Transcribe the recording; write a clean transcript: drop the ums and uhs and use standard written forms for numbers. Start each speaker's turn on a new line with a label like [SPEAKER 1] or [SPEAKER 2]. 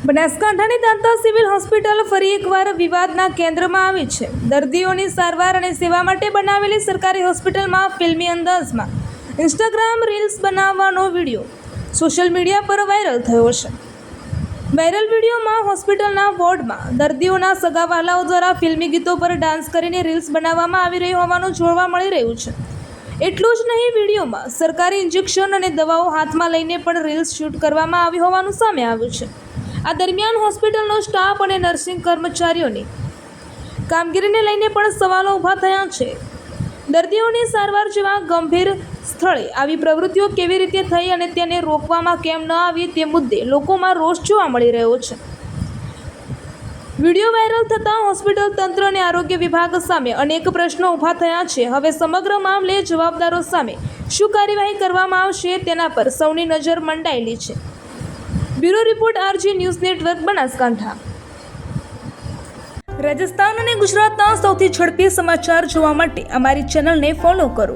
[SPEAKER 1] બનાસકાંઠાની Danta civil hospital ફરી એકવાર વિવાદના કેન્દ્રમાં આવી છે। દર્દીઓની સારવાર અને સેવા માટે બનાવેલી સરકારી હોસ્પિટલમાં ફિલ્મી અંદાજમાં ઇન્સ્ટાગ્રામ રીલ્સ બનાવવાનો વિડીયો સોશિયલ મીડિયા પર વાયરલ થયો છે। વાયરલ વિડીયોમાં હોસ્પિટલના વોર્ડમાં દર્દીઓના સગાવહાલાઓ દ્વારા ફિલ્મી ગીતો પર ડાન્સ કરીને રીલ્સ બનાવવામાં આવી રહી હોવાનું જોવા મળી રહ્યું છે। એટલું જ નહીં, વિડીયોમાં સરકારી ઇન્જેક્શન અને દવાઓ હાથમાં લઈને પણ રીલ્સ શૂટ કરવામાં આવી હોવાનું સામે આવ્યું છે। આ દરમિયાન હોસ્પિટલનો સ્ટાફ અને નર્સિંગ કર્મચારીઓની કામગીરીને લઈને પણ સવાલો ઊભા થયા છે। દર્દીઓની સારવાર જેવા ગંભીર સ્થળે આવી પ્રવૃત્તિઓ કેવી રીતે થઈ અને તેને રોકવામાં કેમ ન આવી તે મુદ્દે લોકોમાં રોષ જોવા મળી રહ્યો છે। વિડીયો વાયરલ થતાં હોસ્પિટલ તંત્ર અને આરોગ્ય વિભાગ સામે અનેક પ્રશ્નો ઊભા થયા છે। હવે સમગ્ર મામલે જવાબદારો સામે શું કાર્યવાહી કરવામાં આવશે તેના પર સૌની નજર મંડાયેલી છે। Bureau report RG news network Banaskantha. Rajasthan અને ગુજરાતના સૌથી ઝડપી સમાચાર જોવા માટે અમારી ચેનલને ફોલો કરો।